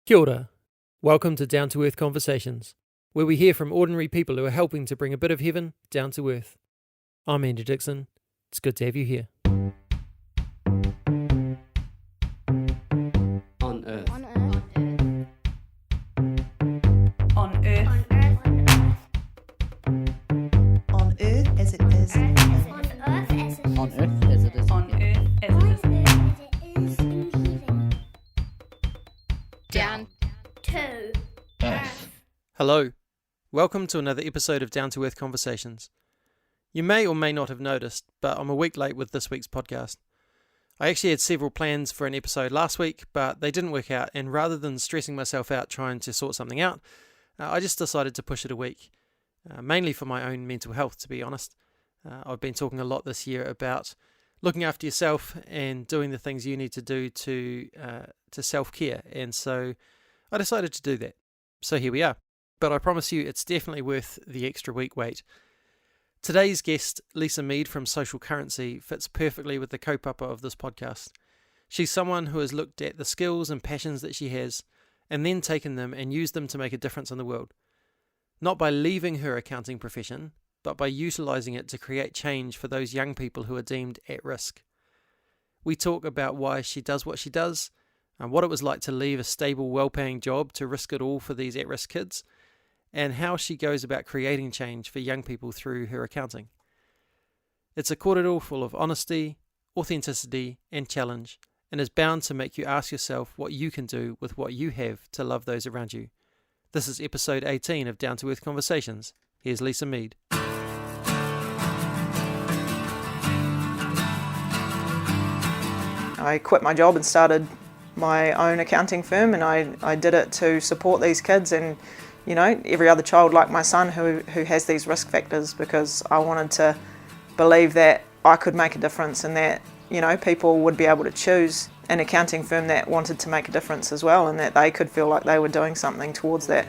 Kia ora. Welcome to Down to Earth Conversations, where we hear from ordinary people who are helping to bring a bit of heaven down to earth. I'm Andy Dixon. It's good to have you here. On Earth. On Earth. On Earth. On Earth as it is in heaven. On Earth as it is. On Earth as it is. On Earth as it is. in heaven. Down to Earth. Hello. Welcome to another episode of Down to Earth Conversations. You may or may not have noticed, but I'm a week late with this week's podcast. I actually had several plans for an episode last week, but they didn't work out, and rather than stressing myself out trying to sort something out, I just decided to push it a week, mainly for my own mental health, to be honest. I've been talking a lot this year about looking after yourself and doing the things you need to do to self-care, and so I decided to do that. So here we are. But I promise you it's definitely worth the extra week wait. Today's guest, Lisa Mead from Social Currency, fits perfectly with the kaupapa of this podcast. She's someone who has looked at the skills and passions that she has and then taken them and used them to make a difference in the world. Not by leaving her accounting profession, but by utilising it to create change for those young people who are deemed at risk. We talk about why she does what she does, and what it was like to leave a stable, well-paying job to risk it all for these at-risk kids, and how she goes about creating change for young people through her accounting. It's a kōrero full of honesty, authenticity, and challenge, and is bound to make you ask yourself what you can do with what you have to love those around you. This is episode 18 of Down to Earth Conversations. Here's Lisa Mead. I quit my job and started my own accounting firm, and I did it to support these kids and, you know, every other child like my son who has these risk factors, because I wanted to believe that I could make a difference and that, you know, people would be able to choose an accounting firm that wanted to make a difference as well, and that they could feel like they were doing something towards that.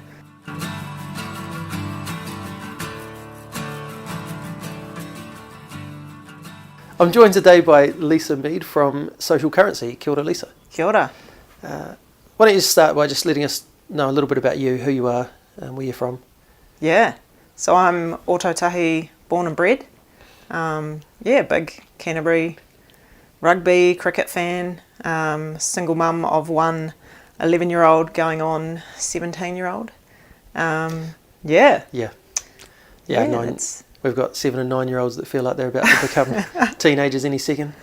I'm joined today by Lisa Mead from Social Currency. Kia ora, Lisa. Kia ora. Why don't you start by just letting us know a little bit about you, who you are, and where you're from. Yeah, so I'm Ōtautahi born and bred. Big Canterbury rugby, cricket fan, single mum of one 11-year-old going on 17-year-old. We've got 7 and 9-year-olds that feel like they're about to become teenagers any second.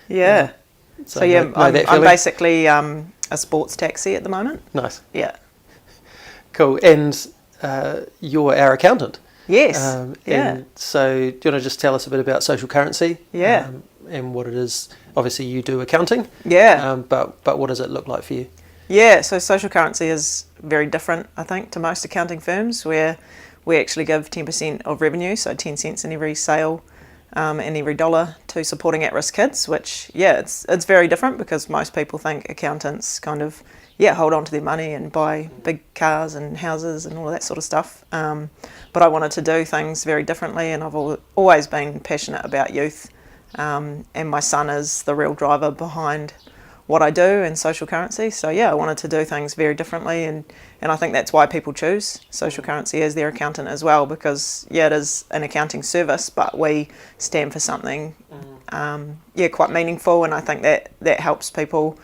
Yeah. So I'm basically a sports taxi at the moment. Nice. Yeah. Cool. And you're our accountant. Yes. And so do you want to just tell us a bit about Social Currency? Yeah. And what it is. Obviously you do accounting. Yeah. But what does it look like for you? Yeah, so Social Currency is very different, I think, to most accounting firms, where we actually give 10% of revenue, so 10 cents in every sale and every dollar to supporting at-risk kids, which, it's very different, because most people think accountants kind of, hold on to their money and buy big cars and houses and all of that sort of stuff. But I wanted to do things very differently, and I've always been passionate about youth, and my son is the real driver behind what I do in Social Currency. So I wanted to do things very differently, and I think that's why people choose Social Currency as their accountant as well, because it is an accounting service, but we stand for something quite meaningful, and I think that helps people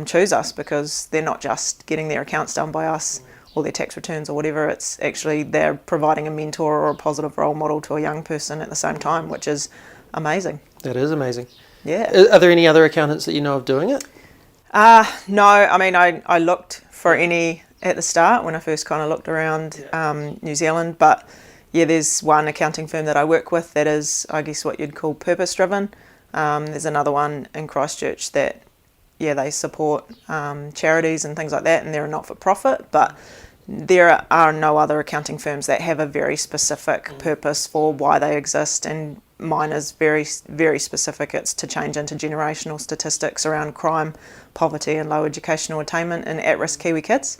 choose us, because they're not just getting their accounts done by us or their tax returns or whatever. It's actually they're providing a mentor or a positive role model to a young person at the same time, which is amazing. That is amazing. Yeah. Are there any other accountants that you know of doing it? No, I mean, I looked for any at the start when I first kind of looked around New Zealand, but there's one accounting firm that I work with that is, I guess, what you'd call purpose-driven. There's another one in Christchurch that, they support charities and things like that, and they're a not-for-profit, but there are no other accounting firms that have a very specific purpose for why they exist, and mine is very, very specific. It's to change intergenerational statistics around crime, poverty and low educational attainment in at-risk Kiwi kids.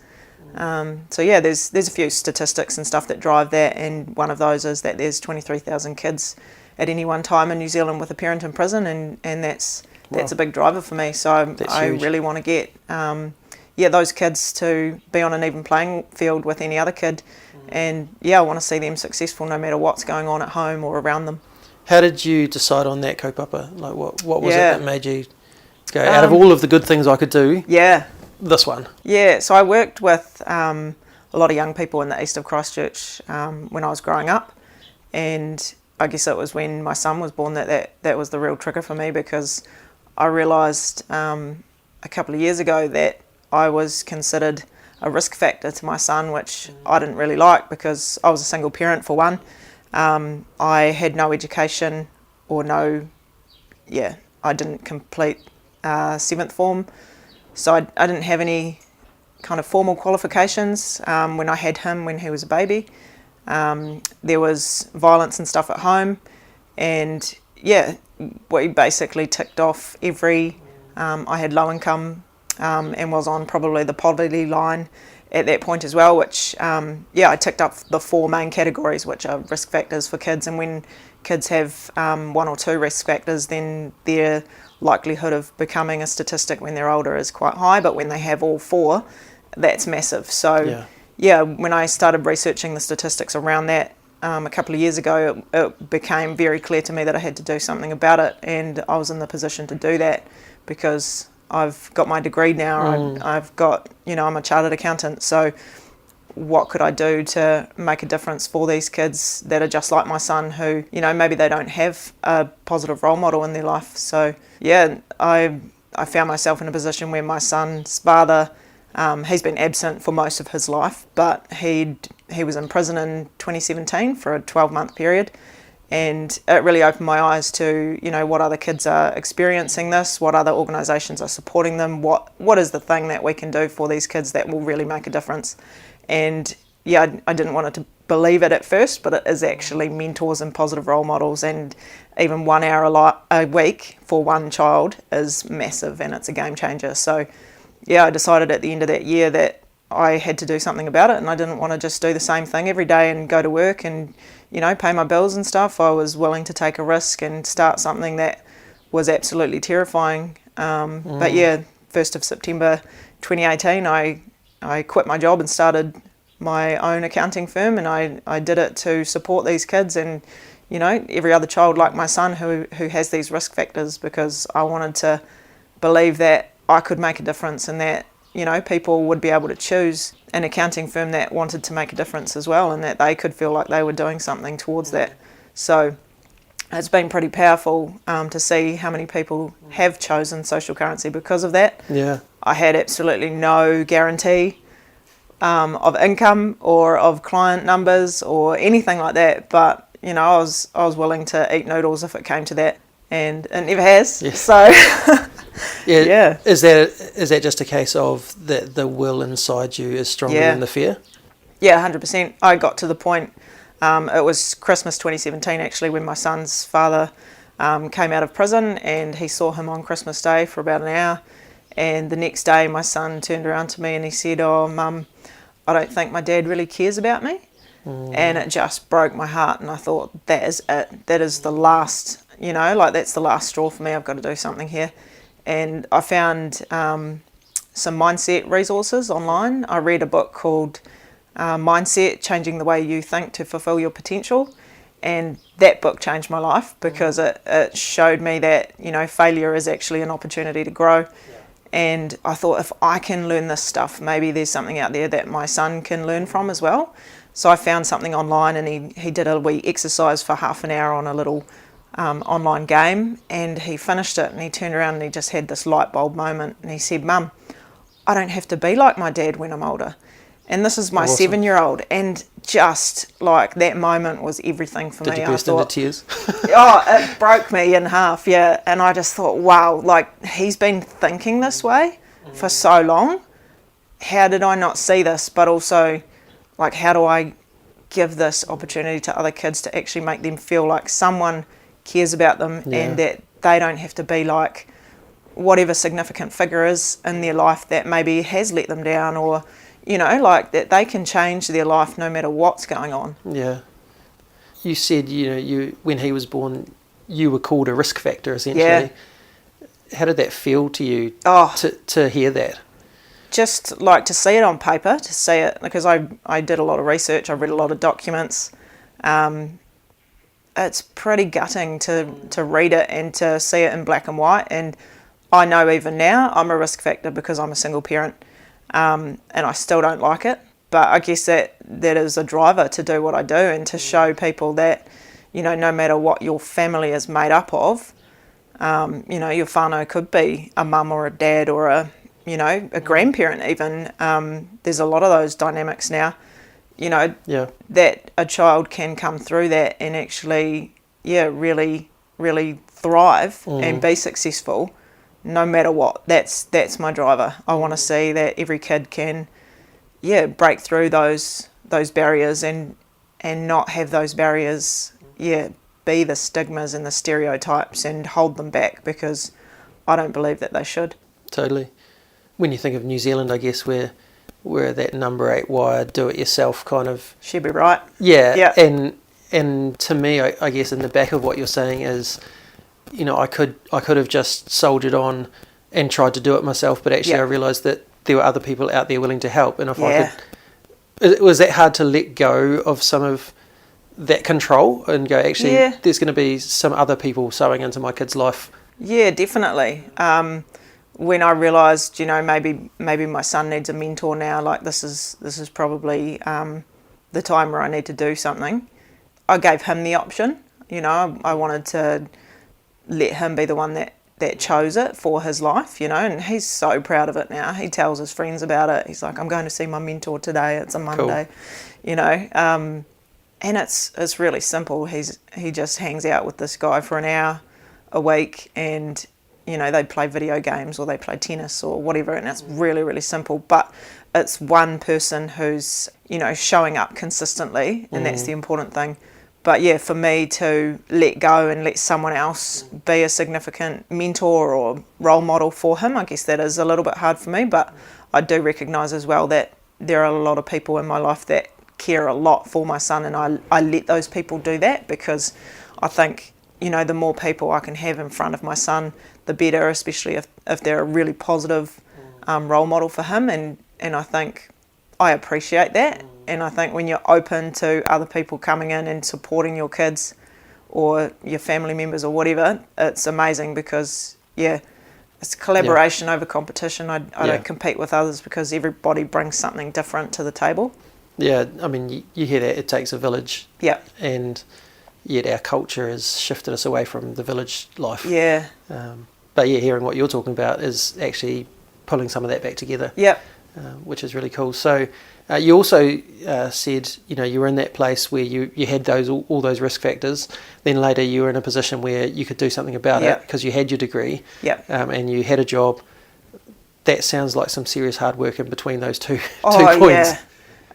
There's a few statistics and stuff that drive that, and one of those is that there's 23,000 kids at any one time in New Zealand with a parent in prison, and that's a big driver for me. So I really want to get those kids to be on an even playing field with any other kid. And I want to see them successful no matter what's going on at home or around them. How did you decide on that kaupapa? Like, what was it that made you go, out of Um, all of the good things I could do, Yeah, this one? yeah. So I worked with a lot of young people in the east of Christchurch when I was growing up, and I guess it was when my son was born that was the real trigger for me, because I realised a couple of years ago that I was considered a risk factor to my son, which I didn't really like, because I was a single parent for one. I had no education I didn't complete 7th form, so I didn't have any kind of formal qualifications when I had him when he was a baby. There was violence and stuff at home, and we basically ticked off every. I had low income and was on probably the poverty line at that point as well, which I ticked up the 4 main categories, which are risk factors for kids. And when kids have 1 or 2 risk factors, then their likelihood of becoming a statistic when they're older is quite high, but when they have all 4, that's massive. So when I started researching the statistics around that a couple of years ago, it became very clear to me that I had to do something about it, and I was in the position to do that because I've got my degree now. I've got, I'm a chartered accountant, so what could I do to make a difference for these kids that are just like my son, who, maybe they don't have a positive role model in their life. So I found myself in a position where my son's father, he's been absent for most of his life, but he was in prison in 2017 for a 12-month period. And it really opened my eyes to, what other kids are experiencing this, what other organisations are supporting them, what is the thing that we can do for these kids that will really make a difference. And I didn't want to believe it at first, but it is actually mentors and positive role models, and even 1 hour a week for one child is massive, and it's a game changer. So I decided at the end of that year that I had to do something about it, and I didn't want to just do the same thing every day and go to work and pay my bills and stuff. I was willing to take a risk and start something that was absolutely terrifying. But 1st of September 2018, I quit my job and started my own accounting firm, and I did it to support these kids and every other child like my son who has these risk factors, because I wanted to believe that I could make a difference, and that people would be able to choose an accounting firm that wanted to make a difference as well, and that they could feel like they were doing something towards that. So it's been pretty powerful to see how many people have chosen social currency because of that. Yeah, I had absolutely no guarantee of income or of client numbers or anything like that, but I was willing to eat noodles if it came to that, and it never has. Yes. So. Yeah. Is that just a case of that the will inside you is stronger than the fear? Yeah, 100%. I got to the point, it was Christmas 2017 actually, when my son's father came out of prison, and he saw him on Christmas Day for about an hour, and the next day my son turned around to me and he said, "Oh, Mum, I don't think my dad really cares about me." And it just broke my heart, and I thought, that is it. That is the last, that's the last straw for me. I've got to do something here. And I found some mindset resources online. I read a book called Mindset, Changing the Way You Think to Fulfill Your Potential. And that book changed my life, because it showed me that, failure is actually an opportunity to grow. Yeah. And I thought, if I can learn this stuff, maybe there's something out there that my son can learn from as well. So I found something online, and he did a wee exercise for half an hour on a little online game, and he finished it, and he turned around and he just had this light bulb moment, and he said, "Mum, I don't have to be like my dad when I'm older." And this is my 7-year-old, and just like that moment was everything for me. Did you burst into tears? It broke me in half, yeah. And I just thought, wow, like, he's been thinking this way for so long. How did I not see this? But also, like, how do I give this opportunity to other kids to actually make them feel like someone cares about them, and that they don't have to be like whatever significant figure is in their life that maybe has let them down, or like that they can change their life no matter what's going on. Yeah. You said you when he was born you were called a risk factor essentially. How did that feel to you to hear that? just like to see it on paper, to see it, because I did a lot of research, I read a lot of documents. It's pretty gutting to read it and to see it in black and white. And I know even now I'm a risk factor because I'm a single parent, and I still don't like it. But I guess that is a driver to do what I do and to show people that, you know, no matter what your family is made up of, you know, your whānau could be a mum or a dad or a grandparent even. There's a lot of those dynamics now, you know, that a child can come through that and actually, really, really thrive and be successful no matter what. That's my driver. I want to see that every kid can, break through those barriers and not have those barriers, be the stigmas and the stereotypes and hold them back, because I don't believe that they should. Totally. When you think of New Zealand, I guess we're that number 8 wired, do-it-yourself kind of... She'd be right. Yeah. And to me, I guess in the back of what you're saying is, you know, I could have just soldiered on and tried to do it myself, but actually I realised that there were other people out there willing to help. And if I could... Was that hard to let go of some of that control and go, actually, there's going to be some other people sewing into my kid's life? Yeah, definitely. When I realised, you know, maybe my son needs a mentor now, like this is probably the time where I need to do something, I gave him the option. You know, I wanted to let him be the one that chose it for his life, you know, and he's so proud of it now. He tells his friends about it. He's like, I'm going to see my mentor today. It's a Monday, you know. And it's really simple. He just hangs out with this guy for an hour a week, and you know, they play video games or they play tennis or whatever, and it's really, really simple. But it's one person who's, you know, showing up consistently, and that's the important thing. But yeah, for me to let go and let someone else be a significant mentor or role model for him, I guess that is a little bit hard for me. But I do recognise as well that there are a lot of people in my life that care a lot for my son, and I let those people do that, because I think, you know, the more people I can have in front of my son, the better, especially if they're a really positive role model for him. And I think I appreciate that. And I think when you're open to other people coming in and supporting your kids or your family members or whatever, it's amazing, because, it's collaboration over competition. I don't compete with others, because everybody brings something different to the table. Yeah, I mean, you hear that it takes a village. Yeah. And yet our culture has shifted us away from the village life. Yeah. But hearing what you're talking about is actually pulling some of that back together. Yep. Which is really cool. So you also said, you know, you were in that place where you had all those risk factors. Then later you were in a position where you could do something about it because you had your degree. Yep. And you had a job. That sounds like some serious hard work in between those two points.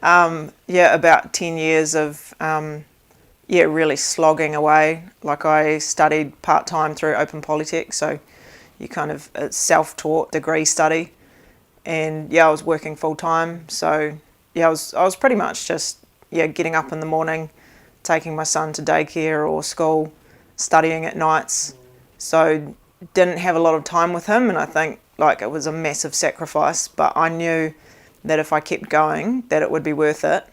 Yeah. About 10 years of really slogging away. Like, I studied part-time through Open Polytech, so you kind of self-taught degree study. And I was working full-time, so I was pretty much just getting up in the morning, taking my son to daycare or school, studying at nights. So didn't have a lot of time with him, and I think like it was a massive sacrifice, but I knew that if I kept going that it would be worth it.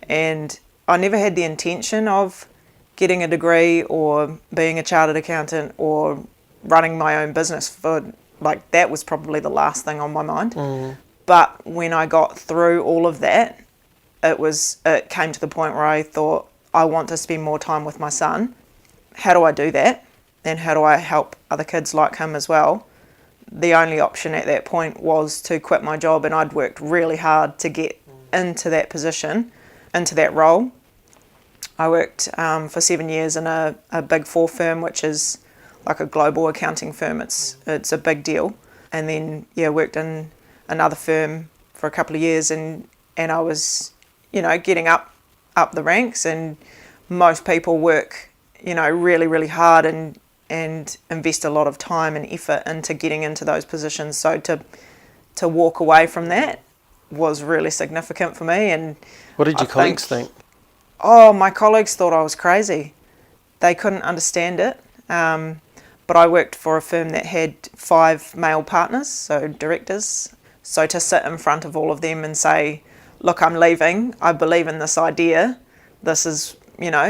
And I never had the intention of getting a degree or being a chartered accountant or running my own business. That was probably the last thing on my mind. But when I got through all of that, it came to the point where I thought, I want to spend more time with my son. How do I do that? And how do I help other kids like him as well? The only option at that point was to quit my job, and I'd worked really hard to get into that position, into that role. I worked for 7 years in a Big Four firm, which is like a global accounting firm. It's a big deal. And then worked in another firm for a couple of years, and I was getting up the ranks. And most people work really, really hard and invest a lot of time and effort into getting into those positions. So to walk away from that was really significant for me. And what did your colleagues think? Oh, my colleagues thought I was crazy. They couldn't understand it. But I worked for a firm that had 5 male partners, so directors. So to sit in front of all of them and say, look, I'm leaving, I believe in this idea, this is,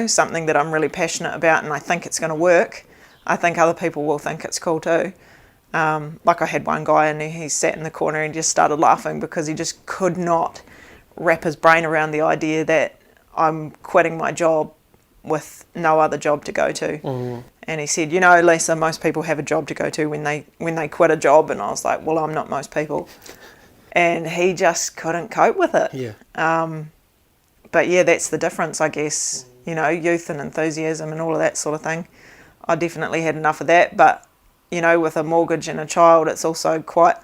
something that I'm really passionate about and I think it's going to work, I think other people will think it's cool too. Like I had one guy and he sat in the corner and just started laughing because he just could not wrap his brain around the idea that I'm quitting my job with no other job to go to. Mm. And he said, Lisa, most people have a job to go to when they quit a job. And I was like, well, I'm not most people. And he just couldn't cope with it. Yeah. But yeah, that's the difference, I guess. Youth and enthusiasm and all of that sort of thing. I definitely had enough of that. But, with a mortgage and a child, it's also quite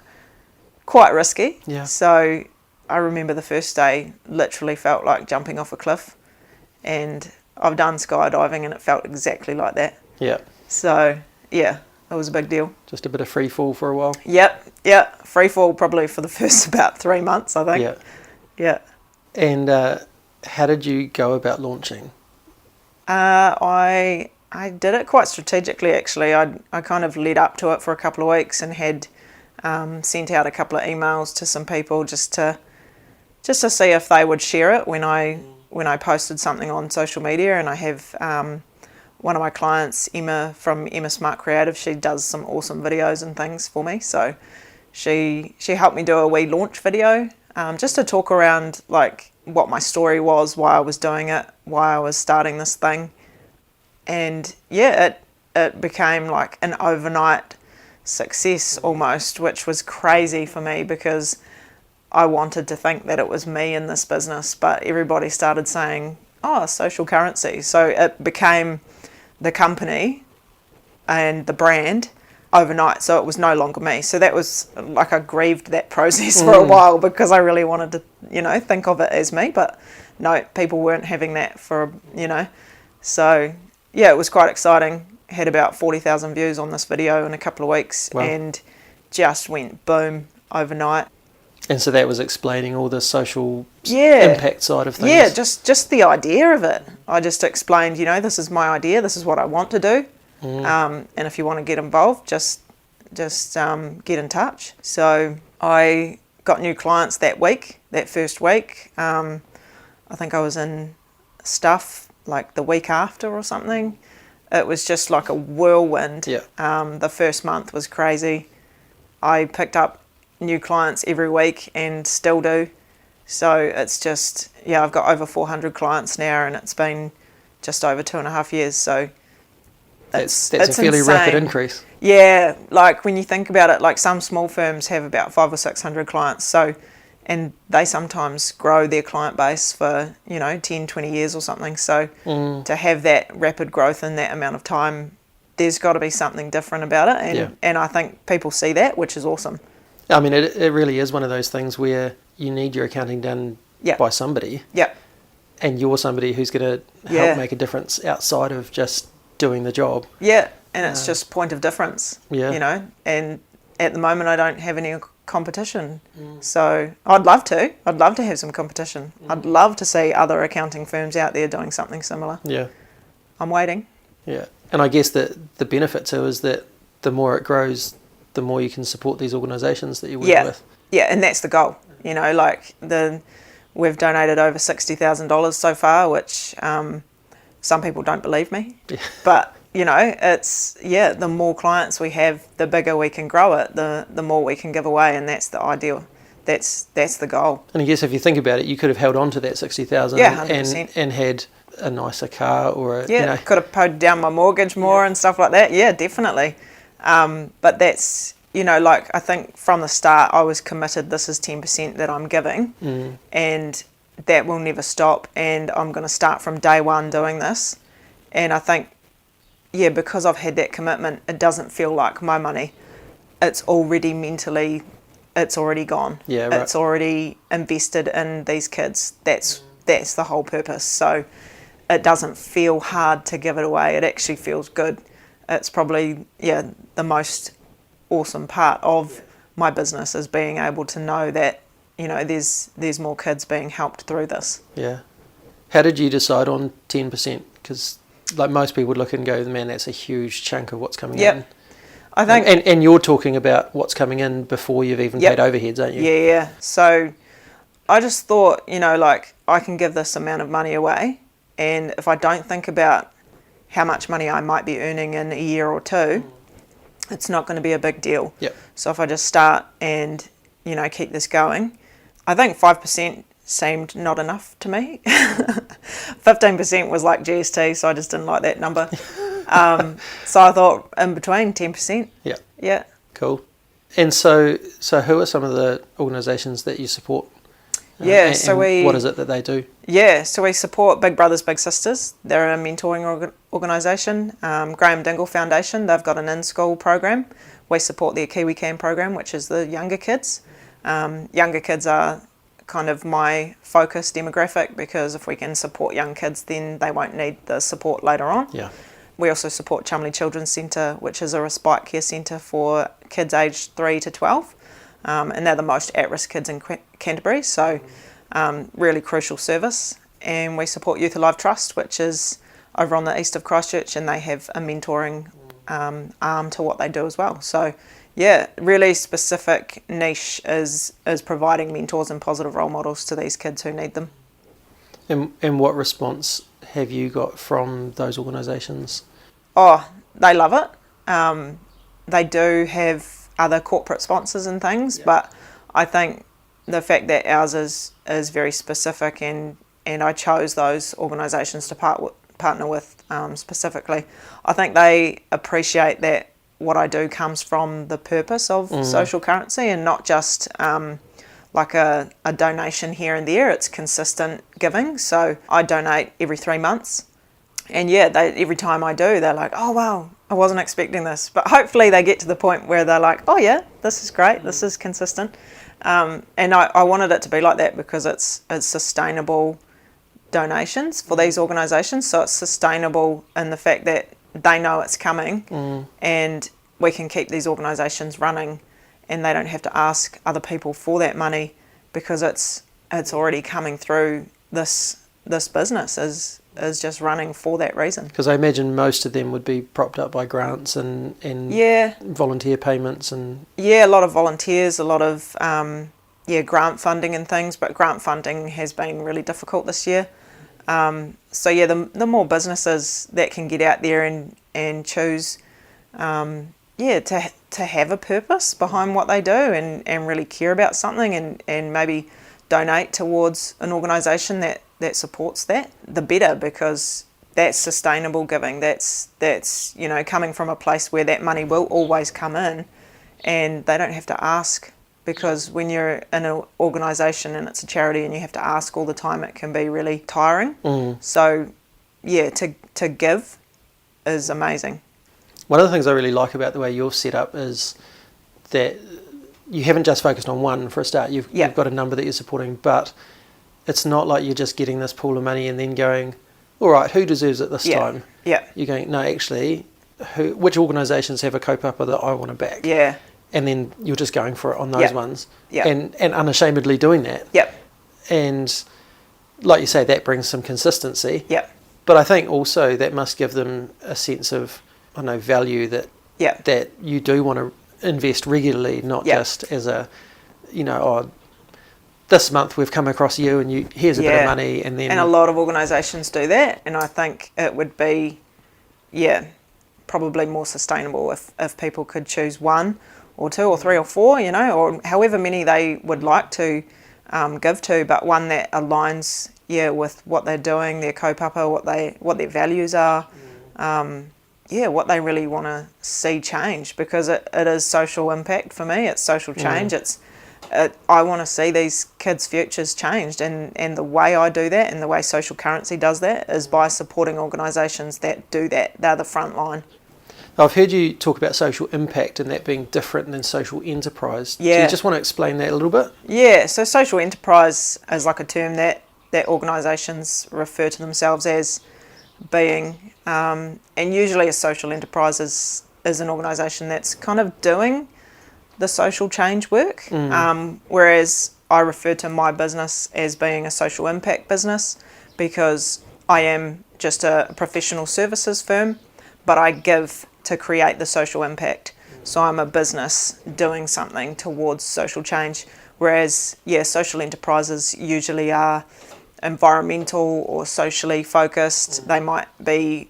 risky. Yeah. So I remember the first day literally felt like jumping off a cliff. And I've done skydiving and it felt exactly like that. Yeah. So, yeah, it was a big deal. Just a bit of free fall for a while. Yep. Free fall probably for the first about 3 months, I think. Yeah. Yeah. And how did you go about launching? I did it quite strategically, actually. I kind of led up to it for a couple of weeks and had sent out a couple of emails to some people just to see if they would share it when I posted something on social media. And I have one of my clients, Emma from Emma Smart Creative, she does some awesome videos and things for me. So she helped me do a wee launch video just to talk around like what my story was, why I was doing it, why I was starting this thing. And yeah, it became like an overnight success almost, which was crazy for me because I wanted to think that it was me in this business, but everybody started saying, oh, social currency. So it became the company and the brand overnight. So it was no longer me. So that was like I grieved that process for a while because I really wanted to, think of it as me. But no, people weren't having that So yeah, it was quite exciting. Had about 40,000 views on this video in a couple of weeks. Wow. And just went boom overnight. And so that was explaining all the social impact side of things. Yeah, just the idea of it. I just explained, this is my idea, this is what I want to do. And if you want to get involved, just get in touch. So I got new clients that first week. I think I was in Stuff like the week after or something. It was just like a whirlwind. Yeah. The first month was crazy. I picked up new clients every week and still do. So it's just, I've got over 400 clients now and it's been just over 2.5 years. So that's a fairly insane. rapid increase. Yeah, like when you think about it, like some small firms have about 500 or 600 clients. So, and they sometimes grow their client base for, 10, 20 years or something. So to have that rapid growth in that amount of time, there's got to be something different about it. And I think people see that, which is awesome. I mean, it really is one of those things where you need your accounting done by somebody. Yeah. And you're somebody who's going to help make a difference outside of just doing the job. Yeah, and it's just point of difference. Yeah. And at the moment I don't have any competition. So I'd love to. I'd love to have some competition. I'd love to see other accounting firms out there doing something similar. Yeah. I'm waiting. Yeah. And I guess that the benefit too is that the more it grows, the more you can support these organisations that you work with. Yeah, and that's the goal. We've donated over $60,000 so far, which some people don't believe me. Yeah. But, it's, the more clients we have, the bigger we can grow it, the more we can give away, and that's the ideal. That's the goal. And I guess if you think about it, you could have held on to that 60,000 and had a nicer car or could have paid down my mortgage more and stuff like that. Yeah, definitely. But that's, I think from the start I was committed, this is 10% that I'm giving and that will never stop, and I'm going to start from day one doing this. And I think, because I've had that commitment, it doesn't feel like my money. It's already mentally, it's already gone. Yeah, right. It's already invested in these kids. That's the whole purpose. So it doesn't feel hard to give it away. It actually feels good. It's probably, the most awesome part of my business is being able to know that, there's more kids being helped through this. Yeah. How did you decide on 10%? Because like most people would look and go, man, that's a huge chunk of what's coming in. I think... And you're talking about what's coming in before you've even Yep. paid overheads, aren't you? Yeah. So I just thought, like, I can give this amount of money away, and if I don't think about how much money I might be earning in a year or two, it's not going to be a big deal. Yep. So if I just start and, keep this going, I think 5% seemed not enough to me. 15% was like GST, so I just didn't like that number. So I thought in between 10%. Yeah. Yeah. Cool. And so who are some of the organisations that you support? Yeah, what is it that they do? Yeah, so we support Big Brothers Big Sisters. They're a mentoring organisation. Graham Dingle Foundation, they've got an in-school program. We support their Kiwi Can program, which is the younger kids. Younger kids are kind of my focus demographic, because if we can support young kids, then they won't need the support later on. Yeah. We also support Chumley Children's Centre, which is a respite care centre for kids aged 3 to 12. And they're the most at-risk kids in Canterbury, so really crucial service. And we support Youth Alive Trust, which is over on the east of Christchurch, and they have a mentoring arm to what they do as well. So yeah, really specific niche is providing mentors and positive role models to these kids who need them. And what response have you got from those organisations? Oh, they love it. They do have other corporate sponsors and things, but I think the fact that ours is very specific, and I chose those organisations to partner with specifically, I think they appreciate that what I do comes from the purpose of social currency, and not just like a donation here and there. It's consistent giving. So I donate every 3 months, and every time I do, they're like, oh wow, I wasn't expecting this. But hopefully they get to the point where they're like, oh yeah, this is great, this is consistent. And I wanted it to be like that because it's sustainable donations for these organisations. So it's sustainable in the fact that they know it's coming, and we can keep these organisations running, and they don't have to ask other people for that money, because it's already coming through this business is just running for that reason. Because I imagine most of them would be propped up by grants and volunteer payments and... Yeah, a lot of volunteers, a lot of grant funding and things, but grant funding has been really difficult this year. So yeah, the more businesses that can get out there and choose to have a purpose behind what they do, and really care about something, and maybe donate towards an organisation that supports that, the better, because that's sustainable giving. That's coming from a place where that money will always come in, and they don't have to ask, because when you're in an organisation and it's a charity and you have to ask all the time, it can be really tiring. So yeah, to give is amazing. One of the things I really like about the way you're set up is that you haven't just focused on one for a start. You've got a number that you're supporting, but it's not like you're just getting this pool of money and then going, all right, who deserves it this time? Yeah. You're going, no, actually, which organisations have a kaupapa that I want to back? Yeah. And then you're just going for it on those ones. Yeah. And unashamedly doing that. Yep. And like you say, that brings some consistency. Yep. But I think also that must give them a sense of, I don't know, value that you do want to invest regularly, not just as a, this month we've come across you and here's a bit of money, and then... And a lot of organisations do that, and I think it would be, probably more sustainable if people could choose 1 or 2 or 3 or 4, or however many they would like to give to, but one that aligns, with what they're doing, their kaupapa, what their values are, what they really want to see change, because it is social impact for me. It's social change. I want to see these kids' futures changed, and the way I do that, and the way social currency does that, is by supporting organisations that do that. They're the front line. I've heard you talk about social impact and that being different than social enterprise. Do you just want to explain that a little bit? Yeah, so social enterprise is like a term that organisations refer to themselves as being, and usually a social enterprise is an organisation that's kind of doing the social change work, whereas I refer to my business as being a social impact business, because I am just a professional services firm, but I give to create the social impact. So I'm a business doing something towards social change. Whereas, social enterprises usually are environmental or socially focused. They might be,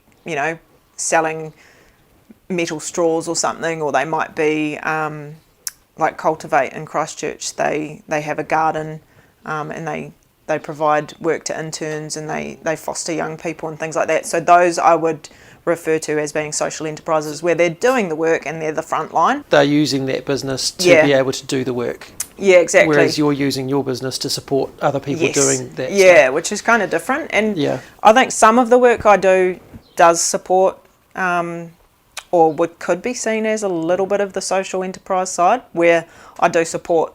selling metal straws or something, or they might be like Cultivate in Christchurch. They have a garden and they provide work to interns, and they foster young people and things like that. So those I would refer to as being social enterprises, where they're doing the work and they're the front line. They're using that business to be able to do the work. Yeah, exactly. Whereas you're using your business to support other people doing that stuff. Which is kind of different. And I think some of the work I do does support or could be seen as a little bit of the social enterprise side, where I do support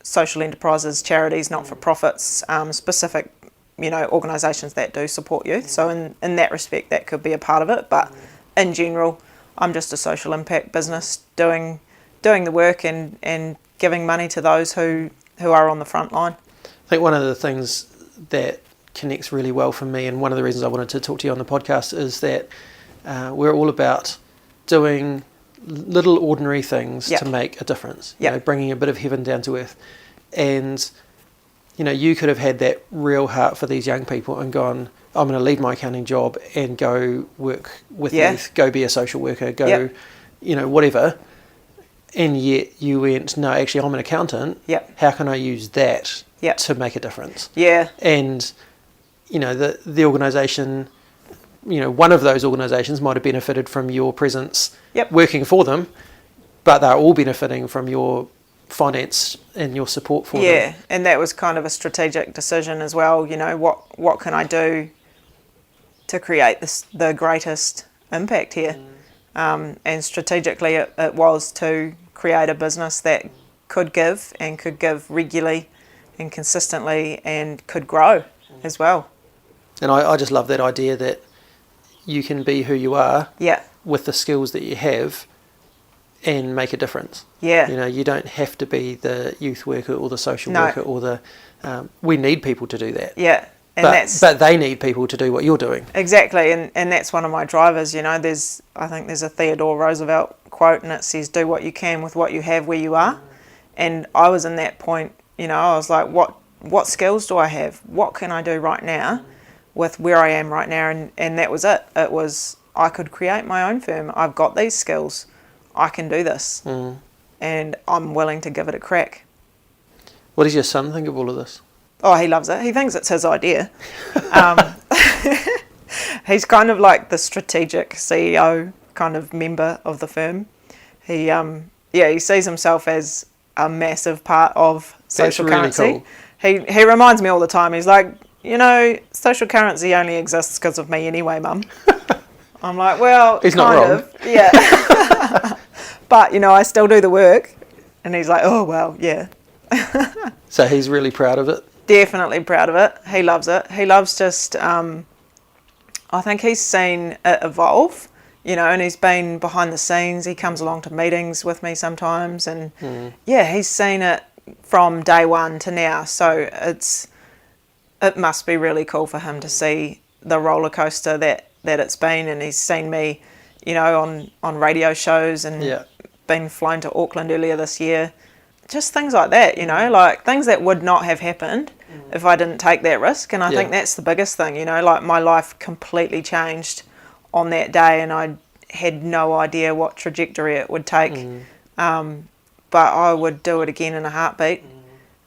social enterprises, charities, not-for-profits, specific, organisations that do support youth. So in that respect, that could be a part of it. But in general, I'm just a social impact business doing the work and giving money to those who are on the front line. I think one of the things that connects really well for me, and one of the reasons I wanted to talk to you on the podcast, is that we're all about doing little ordinary things to make a difference, bringing a bit of heaven down to earth. And, you could have had that real heart for these young people and gone, I'm going to leave my accounting job and go work with youth, go be a social worker, go, whatever. And yet you went, no, actually, I'm an accountant. How can I use that to make a difference? And, the organisation, one of those organisations might have benefited from your presence working for them, but they're all benefiting from your finance and your support for them. And that was kind of a strategic decision as well. What can I do to create the greatest impact here? And strategically it was to create a business that could give regularly and consistently and could grow as well. And I just love that idea that you can be who you are with the skills that you have and make a difference. You don't have to be the youth worker or the social worker or the... we need people to do that. But they need people to do what you're doing. Exactly, and that's one of my drivers. I think there's a Theodore Roosevelt quote, and it says, do what you can with what you have where you are. And I was in that point, I was like, what skills do I have? What can I do right now with where I am right now? And that was it. It was, I could create my own firm. I've got these skills. I can do this. And I'm willing to give it a crack. What does your son think of all of this? Oh, he loves it. He thinks it's his idea. He's kind of like the strategic CEO kind of member of the firm. He sees himself as a massive part of social currency. Cool. He reminds me all the time. He's like, social currency only exists because of me anyway, Mum. I'm like, well, he's not wrong. But, I still do the work. And he's like, oh, well, yeah. So he's really proud of it? Definitely proud of it. He loves it. He loves just, I think he's seen it evolve, and he's been behind the scenes. He comes along to meetings with me sometimes. And, he's seen it from day one to now. So it must be really cool for him to see the roller coaster that it's been. And he's seen me, on radio shows and been flown to Auckland earlier this year. Just things like that, like things that would not have happened if I didn't take that risk. And I think that's the biggest thing, like my life completely changed on that day, and I had no idea what trajectory it would take. But I would do it again in a heartbeat.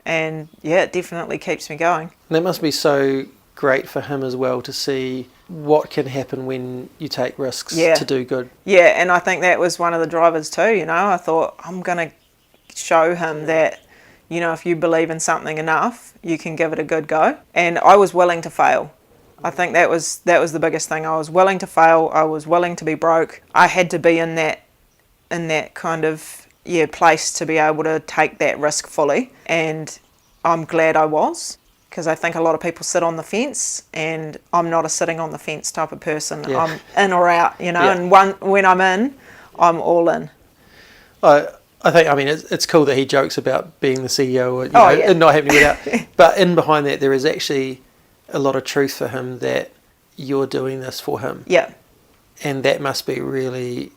And it definitely keeps me going. And that must be so great for him as well, to see what can happen when you take risks to do good. And I think that was one of the drivers too. I thought, I'm going to show him that, if you believe in something enough, you can give it a good go. And I was willing to fail. I think that was the biggest thing. I was willing to fail. I was willing to be broke. I had to be in that kind of place to be able to take that risk fully. And I'm glad I was, because I think a lot of people sit on the fence, and I'm not a sitting on the fence type of person. I'm in or out, and when I'm in, I'm all in. I think, it's cool that he jokes about being the CEO and not having to get out. But in behind that, there is actually a lot of truth for him that you're doing this for him. And that must be really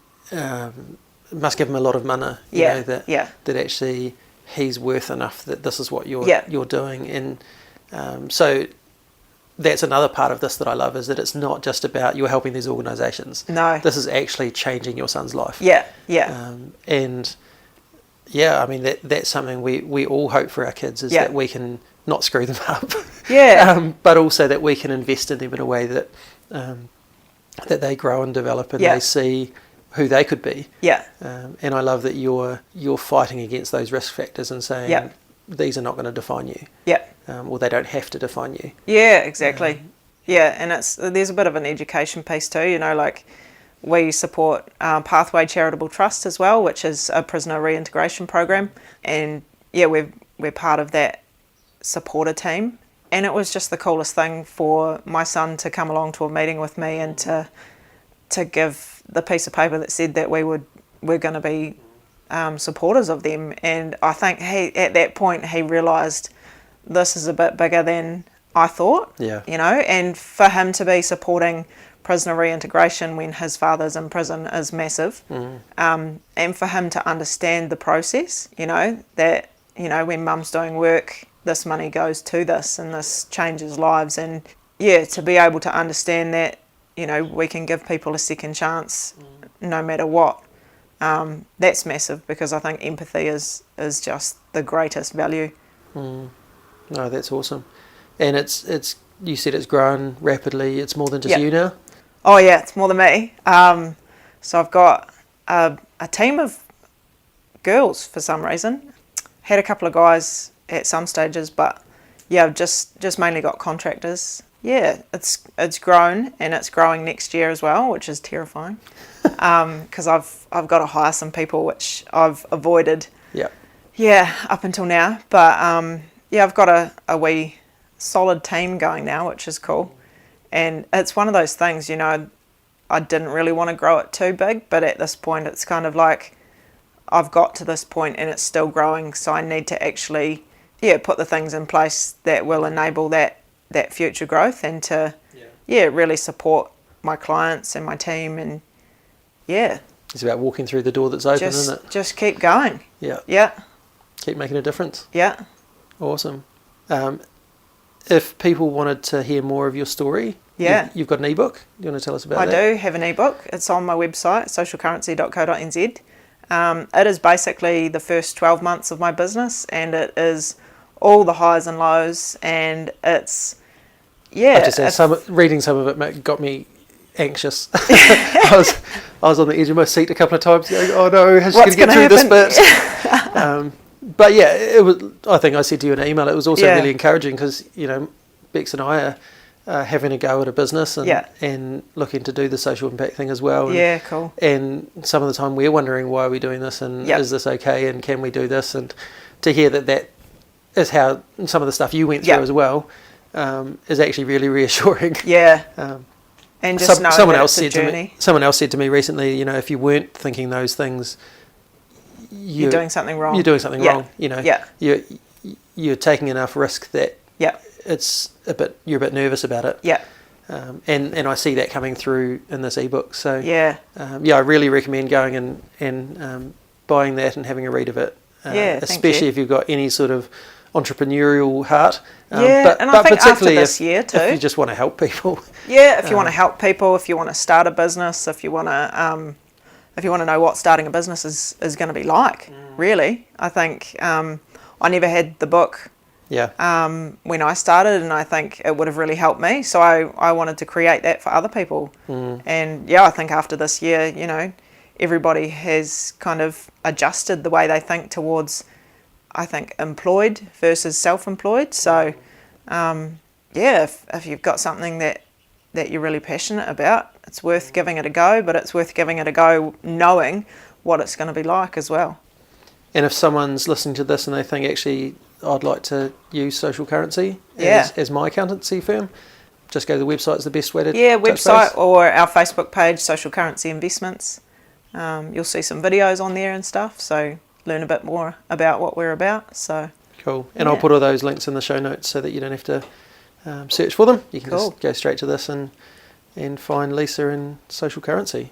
must give him a lot of mana. You Yeah, know, that yeah. that actually he's worth enough that this is what you're doing, and so that's another part of this that I love, is that it's not just about you're helping these organisations. No. This is actually changing your son's life. Yeah, yeah. And yeah, I mean that's something we all hope for our kids, is Yeah. that we can not screw them up. Yeah. But also that we can invest in them in a way that that they grow and develop, and Yeah. they see who they could be. Yeah. And I love that you're fighting against those risk factors and saying Yeah. these are not going to define you, Yeah. or they don't have to define you. Yeah, exactly. Yeah, and there's a bit of an education piece too, you know, like we support Pathway Charitable Trust as well, which is a prisoner reintegration program, and yeah, we're part of that supporter team, and it was just the coolest thing for my son to come along to a meeting with me and to give the piece of paper that said that we're going to be supporters of them. And I think at that point he realised this is a bit bigger than I thought. Yeah. You know, and for him to be supporting prisoner reintegration when his father's in prison is massive. And for him to understand the process, you know, that, you know, when mum's doing work, this money goes to this and this changes lives. And yeah, to be able to understand that, you know, we can give people a second chance no matter what. That's massive, because I think empathy is just the greatest value. No, that's awesome. And it's you said it's grown rapidly. It's more than just you now. Oh yeah, it's more than me. So I've got a team of girls for some reason. Had a couple of guys at some stages, but yeah, I've just mainly got contractors. Yeah, it's grown, and it's growing next year as well, which is terrifying. Because I've got to hire some people, which I've avoided. Yeah. Yeah, up until now. But yeah, I've got a wee solid team going now, which is cool. And it's one of those things, you know, I didn't really want to grow it too big, but at this point it's kind of like I've got to this point and it's still growing, so I need to actually, put the things in place that will enable that future growth, and to, really support my clients and my team, and It's about walking through the door that's open, isn't it? Just keep going. Yeah. Yeah. Keep making a difference. Yeah. Awesome. If people wanted to hear more of your story, you've got an ebook. Do you want to tell us about that? I do have an ebook. It's on my website, socialcurrency.co.nz. It is basically the first 12 months of my business, and it is all the highs and lows, and it's, I have to say, reading some of it got me anxious. I was on the edge of my seat a couple of times going, oh no, how's she going to get through this bit? But yeah, it was. I think I said to you in an email, it was also really encouraging, because, you know, Bex and I are having a go at a business and looking to do the social impact thing as well. And, cool. And some of the time we're wondering, why are we doing this, and is this okay, and can we do this? And to hear that is how some of the stuff you went through as well is actually really reassuring. Yeah. And just knowing someone that else it's a said journey. someone else said to me recently, you know, if you weren't thinking those things, you're doing something wrong. You're doing something wrong. You know, Yeah. You're taking enough risk that Yeah. you're a bit nervous about it. Yeah. And I see that coming through in this ebook. So Yeah. I really recommend going and buying that and having a read of it. Especially if you've got any sort of entrepreneurial heart. And I think after this year too, if you just want to help people. Yeah, if you want to help people, if you want to start a business, if you want to know what starting a business is going to be like, really. I think I never had the book when I started, and I think it would have really helped me. So I wanted to create that for other people. And I think after this year, you know, everybody has kind of adjusted the way they think towards, I think, employed versus self-employed. So if you've got something that you're really passionate about, it's worth giving it a go, but it's worth giving it a go knowing what it's going to be like as well. And if someone's listening to this and they think, actually, I'd like to use Social Currency as my accountancy firm, just go to the website is the best way to website or our Facebook page, Social Currency Investments. You'll see some videos on there and stuff, so learn a bit more about what we're about. So cool. And I'll put all those links in the show notes so that you don't have to search for them. You can just go straight to this and find Lisa and Social Currency.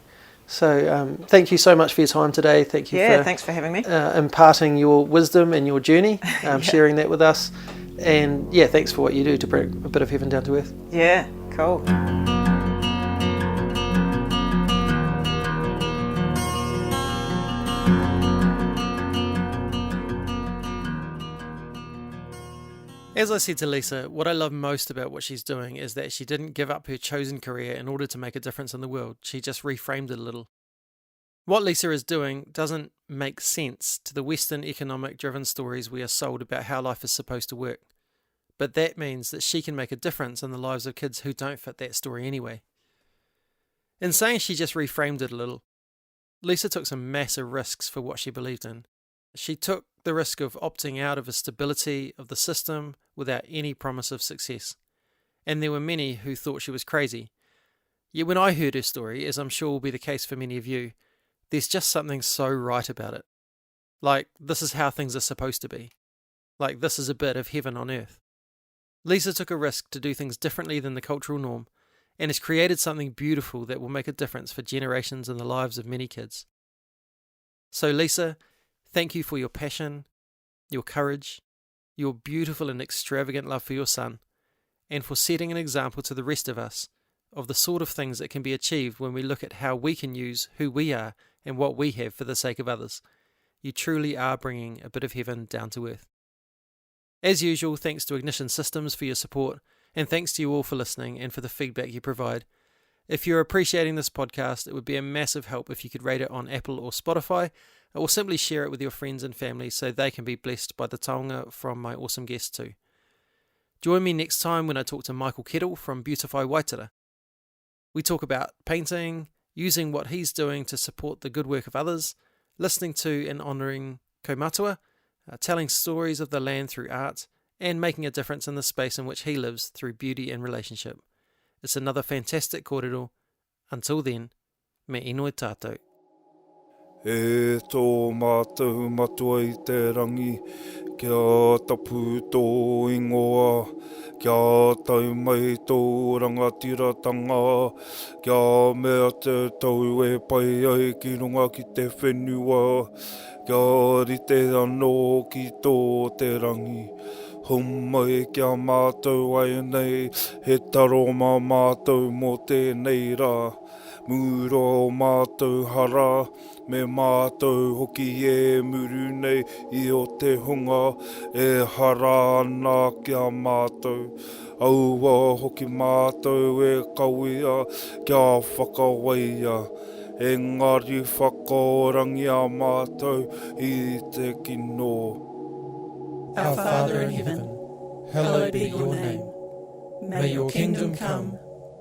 So thank you so much for your time today. Thank you for thanks for having me. imparting your wisdom and your journey, sharing that with us. And thanks for what you do to bring a bit of heaven down to earth. Yeah, cool. As I said to Lisa, what I love most about what she's doing is that she didn't give up her chosen career in order to make a difference in the world. She just reframed it a little. What Lisa is doing doesn't make sense to the Western economic-driven stories we are sold about how life is supposed to work. But that means that she can make a difference in the lives of kids who don't fit that story anyway. In saying she just reframed it a little, Lisa took some massive risks for what she believed in. She took the risk of opting out of the stability of the system without any promise of success. And there were many who thought she was crazy. Yet when I heard her story, as I'm sure will be the case for many of you, there's just something so right about it. Like, this is how things are supposed to be. Like, this is a bit of heaven on earth. Lisa took a risk to do things differently than the cultural norm, and has created something beautiful that will make a difference for generations in the lives of many kids. So Lisa, thank you for your passion, your courage, your beautiful and extravagant love for your son, and for setting an example to the rest of us of the sort of things that can be achieved when we look at how we can use who we are and what we have for the sake of others. You truly are bringing a bit of heaven down to earth. As usual, thanks to Ignition Systems for your support, and thanks to you all for listening and for the feedback you provide. If you're appreciating this podcast, it would be a massive help if you could rate it on Apple or Spotify, or simply share it with your friends and family so they can be blessed by the taonga from my awesome guests too. Join me next time when I talk to Michael Kettle from Beautify Waitara. We talk about painting, using what he's doing to support the good work of others, listening to and honouring kaumatua, telling stories of the land through art, and making a difference in the space in which he lives through beauty and relationship. It's another fantastic kōrero. Until then, me inoi tātou. E tō mātou matua I te rangi, kia tapu tō ingoa, kia tau mai tō rangatiratanga, kia mea te tau e pai ai ki runga ki te whenua, kia rite anō ki tō te rangi. Humai kia mātou ai nei, he taro mā mātou mō tēnei rā. Muro o mātou hara, me mātou hoki e muru nei I o te hunga, e hara ana kia mātou. Aua hoki mātou e kawea, kia whakawaia. Engari whakaorangi a mātou I te kino. Our Father in heaven, hallowed be your name. May your kingdom come.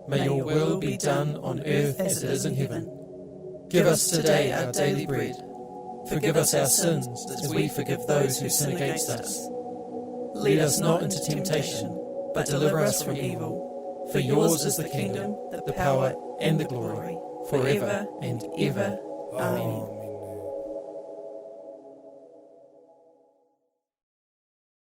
May your will be done on earth as it is in heaven. Give us today our daily bread. Forgive us our sins as we forgive those who sin against us. Lead us not into temptation, but deliver us from evil. For yours is the kingdom, the power, and the glory, forever and ever. Amen.